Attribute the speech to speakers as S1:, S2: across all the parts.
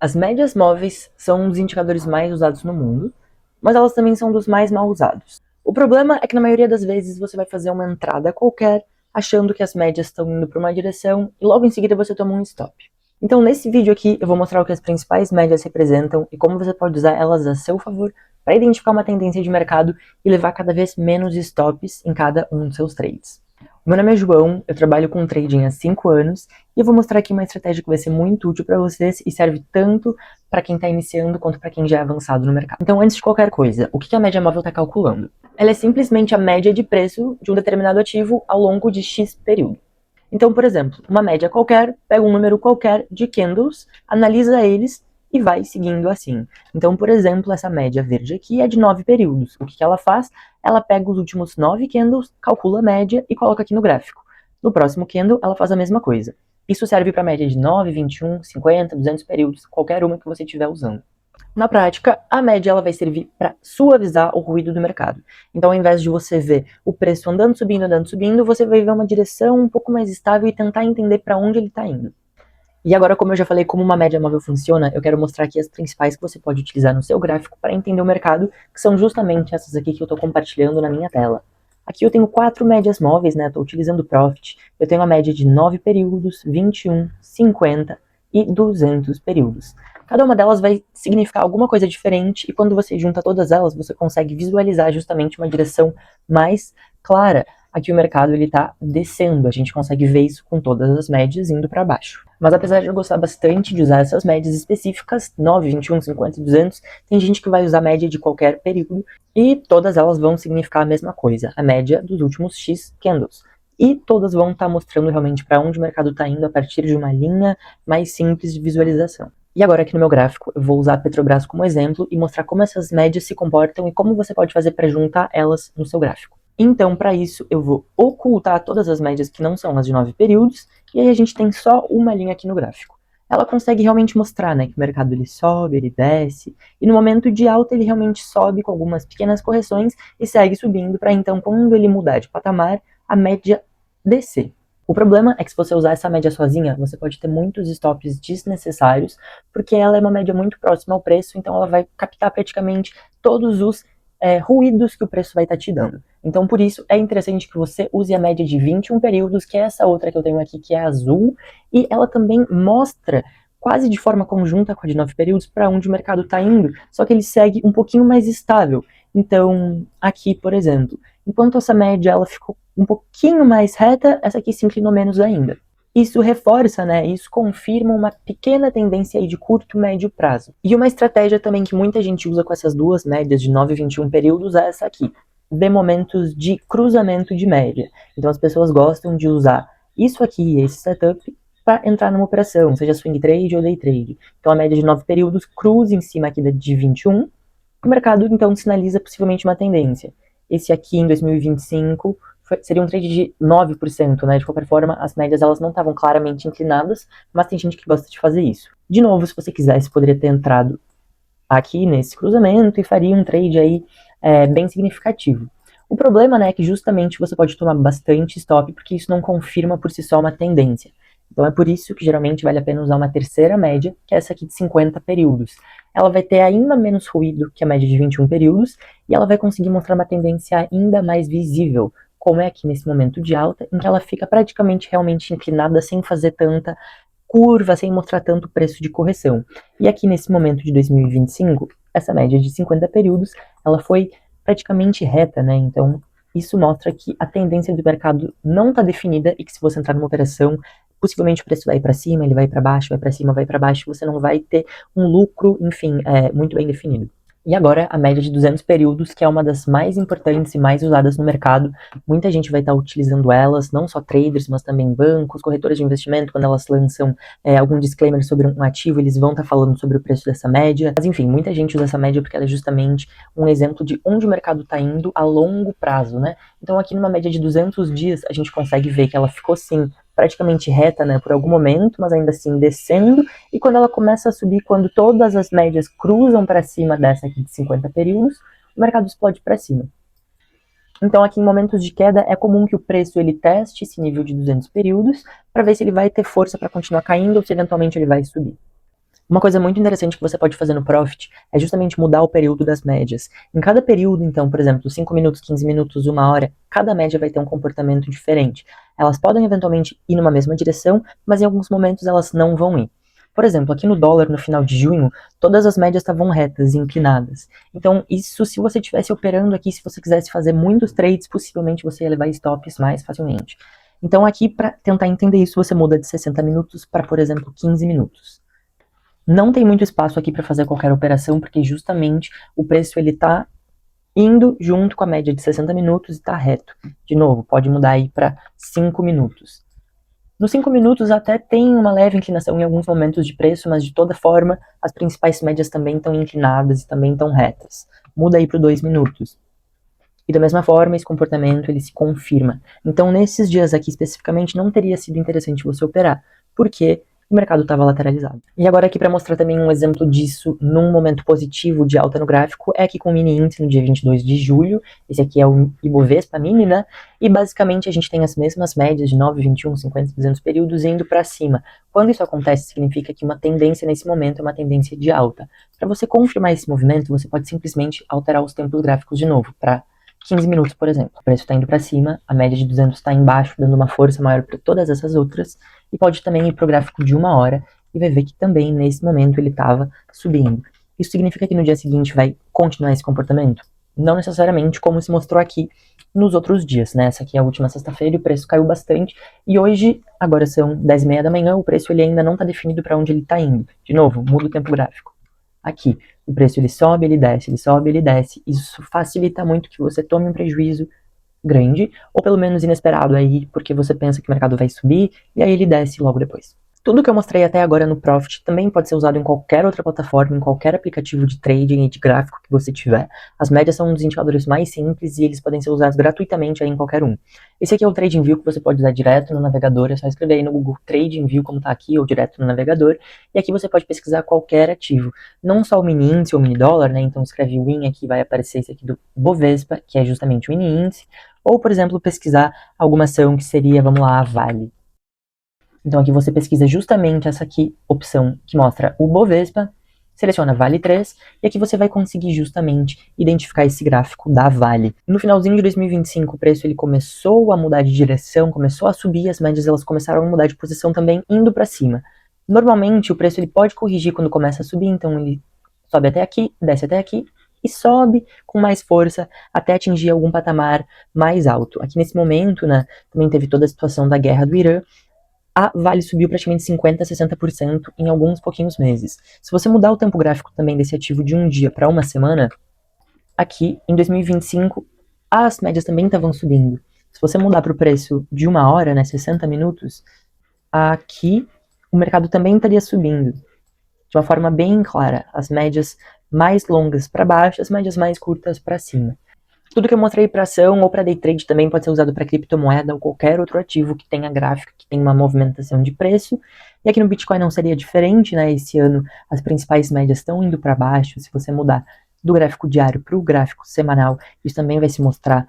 S1: As médias móveis são um dos indicadores mais usados no mundo, mas elas também são dos mais mal usados. O problema é que na maioria das vezes você vai fazer uma entrada qualquer, achando que as médias estão indo para uma direção, e logo em seguida você toma um stop. Então nesse vídeo aqui eu vou mostrar o que as principais médias representam e como você pode usar elas a seu favor para identificar uma tendência de mercado e levar cada vez menos stops em cada um dos seus trades. Meu nome é João, eu trabalho com trading há 5 anos e eu vou mostrar aqui uma estratégia que vai ser muito útil para vocês e serve tanto para quem está iniciando quanto para quem já é avançado no mercado. Então, antes de qualquer coisa, o que a média móvel está calculando? Ela é simplesmente a média de preço de um determinado ativo ao longo de X período. Então, por exemplo, uma média qualquer, pega um número qualquer de candles, analisa eles e vai seguindo assim. Então, por exemplo, essa média verde aqui é de 9 períodos. O que ela faz? Ela pega os últimos 9 candles, calcula a média e coloca aqui no gráfico. No próximo candle, ela faz a mesma coisa. Isso serve para média de 9, 21, 50, 200 períodos, qualquer uma que você estiver usando. Na prática, a média ela vai servir para suavizar o ruído do mercado. Então, ao invés de você ver o preço andando, subindo, você vai ver uma direção um pouco mais estável e tentar entender para onde ele está indo. E agora, como eu já falei como uma média móvel funciona, eu quero mostrar aqui as principais que você pode utilizar no seu gráfico para entender o mercado, que são justamente essas aqui que eu estou compartilhando na minha tela. Aqui eu tenho 4 médias móveis, né? Estou utilizando o Profit. Eu tenho a média de 9 períodos, 21, 50 e 200 períodos. Cada uma delas vai significar alguma coisa diferente e quando você junta todas elas, você consegue visualizar justamente uma direção mais clara. Aqui o mercado ele está descendo, a gente consegue ver isso com todas as médias indo para baixo. Mas apesar de eu gostar bastante de usar essas médias específicas, 9, 21, 50 e 200, tem gente que vai usar a média de qualquer período e todas elas vão significar a mesma coisa, a média dos últimos X candles. E todas vão estar mostrando realmente para onde o mercado está indo a partir de uma linha mais simples de visualização. E agora aqui no meu gráfico eu vou usar a Petrobras como exemplo e mostrar como essas médias se comportam e como você pode fazer para juntar elas no seu gráfico. Então, para isso, eu vou ocultar todas as médias que não são as de 9 períodos, e aí a gente tem só uma linha aqui no gráfico. Ela consegue realmente mostrar, né, que o mercado ele sobe, ele desce, e no momento de alta ele realmente sobe com algumas pequenas correções e segue subindo para então, quando ele mudar de patamar, a média descer. O problema é que se você usar essa média sozinha, você pode ter muitos stops desnecessários, porque ela é uma média muito próxima ao preço, então ela vai captar praticamente todos os ruídos que o preço vai estar te dando. Então, por isso, é interessante que você use a média de 21 períodos, que é essa outra que eu tenho aqui, que é azul, e ela também mostra, quase de forma conjunta com a de 9 períodos, para onde o mercado está indo, só que ele segue um pouquinho mais estável. Então, aqui, por exemplo, enquanto essa média ela ficou um pouquinho mais reta, essa aqui se inclinou menos ainda. Isso reforça, né? Isso confirma uma pequena tendência aí de curto, médio prazo. E uma estratégia também que muita gente usa com essas duas médias de 9 e 21 períodos é essa aqui, de momentos de cruzamento de média. Então as pessoas gostam de usar isso aqui, esse setup, para entrar numa operação, seja swing trade ou day trade. Então a média de 9 períodos cruza em cima aqui da de 21, o mercado então sinaliza possivelmente uma tendência. Esse aqui em 2025 seria um trade de 9%, né? De qualquer forma, as médias elas não estavam claramente inclinadas, mas tem gente que gosta de fazer isso. De novo, se você quisesse, poderia ter entrado aqui nesse cruzamento e faria um trade aí bem significativo. O problema, né, é que justamente você pode tomar bastante stop, porque isso não confirma por si só uma tendência. Então é por isso que geralmente vale a pena usar uma terceira média, que é essa aqui de 50 períodos. Ela vai ter ainda menos ruído que a média de 21 períodos, e ela vai conseguir mostrar uma tendência ainda mais visível, como é aqui nesse momento de alta, em que ela fica praticamente realmente inclinada sem fazer tanta curva, sem mostrar tanto preço de correção. E aqui nesse momento de 2025, essa média de 50 períodos, ela foi praticamente reta, né? Então, isso mostra que a tendência do mercado não está definida e que se você entrar numa operação, possivelmente o preço vai para cima, ele vai para baixo, vai para cima, vai para baixo, você não vai ter um lucro, enfim, muito bem definido. E agora a média de 200 períodos, que é uma das mais importantes e mais usadas no mercado. Muita gente vai estar utilizando elas, não só traders, mas também bancos, corretoras de investimento, quando elas lançam algum disclaimer sobre um ativo, eles vão estar falando sobre o preço dessa média. Mas enfim, muita gente usa essa média porque ela é justamente um exemplo de onde o mercado está indo a longo prazo, né? Então aqui numa média de 200 dias, a gente consegue ver que ela ficou sim praticamente reta, né, por algum momento, mas ainda assim descendo, e quando ela começa a subir, quando todas as médias cruzam para cima dessa aqui de 50 períodos, o mercado explode para cima. Então aqui em momentos de queda é comum que o preço ele teste esse nível de 200 períodos para ver se ele vai ter força para continuar caindo ou se eventualmente ele vai subir. Uma coisa muito interessante que você pode fazer no Profit é justamente mudar o período das médias. Em cada período, então, por exemplo, 5 minutos, 15 minutos, 1 hora, cada média vai ter um comportamento diferente. Elas podem eventualmente ir numa mesma direção, mas em alguns momentos elas não vão ir. Por exemplo, aqui no dólar, no final de junho, todas as médias estavam retas e inclinadas. Então, isso, se você estivesse operando aqui, se você quisesse fazer muitos trades, possivelmente você ia levar stops mais facilmente. Então, aqui, para tentar entender isso, você muda de 60 minutos para, por exemplo, 15 minutos. Não tem muito espaço aqui para fazer qualquer operação, porque justamente o preço ele tá indo junto com a média de 60 minutos e está reto. De novo, pode mudar aí para 5 minutos. Nos 5 minutos até tem uma leve inclinação em alguns momentos de preço, mas de toda forma as principais médias também estão inclinadas e também estão retas. Muda aí para 2 minutos. E da mesma forma, esse comportamento ele se confirma. Então, nesses dias aqui especificamente, não teria sido interessante você operar, porque o mercado estava lateralizado. E agora aqui para mostrar também um exemplo disso num momento positivo de alta no gráfico, é aqui com o mini índice no dia 22 de julho, esse aqui é o Ibovespa mini, né? E basicamente a gente tem as mesmas médias de 9, 21, 50, 200 períodos indo para cima. Quando isso acontece, significa que uma tendência nesse momento é uma tendência de alta. Para você confirmar esse movimento, você pode simplesmente alterar os tempos gráficos de novo, para 15 minutos, por exemplo. O preço está indo para cima, a média de 200 está embaixo, dando uma força maior para todas essas outras, e pode também ir para o gráfico de 1 hora e vai ver que também nesse momento ele estava subindo. Isso significa que no dia seguinte vai continuar esse comportamento? Não necessariamente como se mostrou aqui nos outros dias, né? Essa aqui é a última sexta-feira e o preço caiu bastante, e hoje, agora são 10h30 da manhã, o preço ele ainda não está definido para onde ele está indo. De novo, muda o tempo gráfico. Aqui, o preço ele sobe, ele desce, ele sobe, ele desce. Isso facilita muito que você tome um prejuízo grande, ou pelo menos inesperado aí, porque você pensa que o mercado vai subir, e aí ele desce logo depois. Tudo que eu mostrei até agora no Profit também pode ser usado em qualquer outra plataforma, em qualquer aplicativo de trading e de gráfico que você tiver. As médias são um dos indicadores mais simples e eles podem ser usados gratuitamente aí em qualquer um. Esse aqui é o TradingView que você pode usar direto no navegador, é só escrever aí no Google TradingView como tá aqui, ou direto no navegador, e aqui você pode pesquisar qualquer ativo, não só o mini índice ou o mini dólar, né? Então escreve WIN aqui, vai aparecer esse aqui do Bovespa, que é justamente o mini índice, ou por exemplo pesquisar alguma ação que seria, vamos lá, a Vale. Então aqui você pesquisa justamente essa aqui, opção que mostra o Bovespa, seleciona Vale 3, e aqui você vai conseguir justamente identificar esse gráfico da Vale. No finalzinho de 2025, o preço ele começou a mudar de direção, começou a subir, as médias elas começaram a mudar de posição também, indo para cima. Normalmente o preço ele pode corrigir quando começa a subir, então ele sobe até aqui, desce até aqui, e sobe com mais força até atingir algum patamar mais alto. Aqui nesse momento, né, também teve toda a situação da guerra do Irã, a Vale subiu praticamente 50% a 60% em alguns pouquinhos meses. Se você mudar o tempo gráfico também desse ativo de um dia para uma semana, aqui em 2025 as médias também estavam subindo. Se você mudar para o preço de 1 hora, né, 60 minutos, aqui o mercado também estaria subindo de uma forma bem clara. As médias mais longas para baixo, as médias mais curtas para cima. Tudo que eu mostrei para ação ou para day trade também pode ser usado para criptomoeda ou qualquer outro ativo que tenha gráfico, que tenha uma movimentação de preço. E aqui no Bitcoin não seria diferente, né? Esse ano as principais médias estão indo para baixo. Se você mudar do gráfico diário para o gráfico semanal, isso também vai se mostrar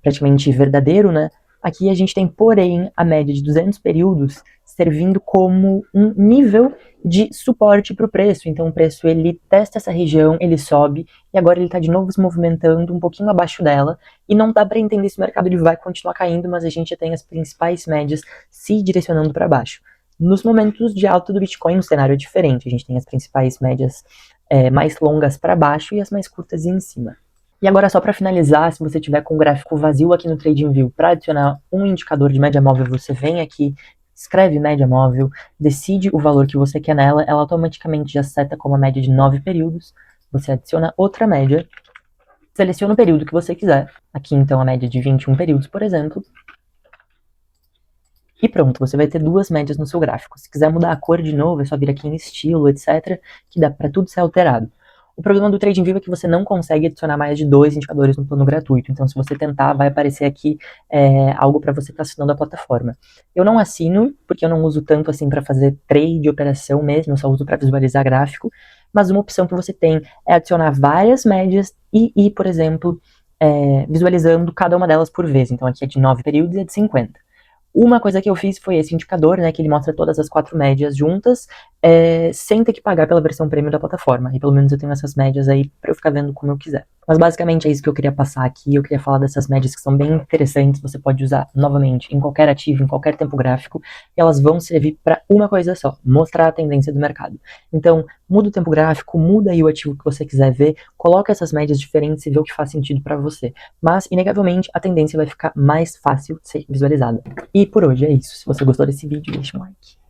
S1: praticamente verdadeiro, né? Aqui a gente tem, porém, a média de 200 períodos servindo como um nível de suporte para o preço. Então o preço ele testa essa região, ele sobe e agora ele está de novo se movimentando um pouquinho abaixo dela e não dá para entender se o mercado ele vai continuar caindo, mas a gente já tem as principais médias se direcionando para baixo. Nos momentos de alta do Bitcoin o cenário é diferente, a gente tem as principais médias mais longas para baixo e as mais curtas em cima. E agora só para finalizar, se você tiver com o gráfico vazio aqui no TradingView para adicionar um indicador de média móvel, você vem aqui, escreve média móvel, decide o valor que você quer nela, ela automaticamente já seta como a média de 9 períodos, você adiciona outra média, seleciona o período que você quiser, aqui então a média de 21 períodos, por exemplo, e pronto, você vai ter duas médias no seu gráfico. Se quiser mudar a cor de novo, é só vir aqui em estilo, etc, que dá para tudo ser alterado. O problema do TradingView é que você não consegue adicionar mais de 2 indicadores no plano gratuito. Então, se você tentar, vai aparecer aqui algo para você estar assinando a plataforma. Eu não assino, porque eu não uso tanto assim para fazer trade, operação mesmo, eu só uso para visualizar gráfico. Mas uma opção que você tem é adicionar várias médias e ir, por exemplo, visualizando cada uma delas por vez. Então, aqui é de 9 períodos e é de 50. Uma coisa que eu fiz foi esse indicador, né, que ele mostra todas as 4 médias juntas, sem ter que pagar pela versão premium da plataforma. E pelo menos eu tenho essas médias aí pra eu ficar vendo como eu quiser. Mas basicamente é isso que eu queria passar aqui. Eu queria falar dessas médias que são bem interessantes. Você pode usar novamente em qualquer ativo, em qualquer tempo gráfico, e elas vão servir para uma coisa só: mostrar a tendência do mercado. Então, muda o tempo gráfico, muda aí o ativo que você quiser ver, coloca essas médias diferentes e vê o que faz sentido para você. Mas, inegavelmente, a tendência vai ficar mais fácil de ser visualizada. E por hoje é isso. Se você gostou desse vídeo, deixa um like.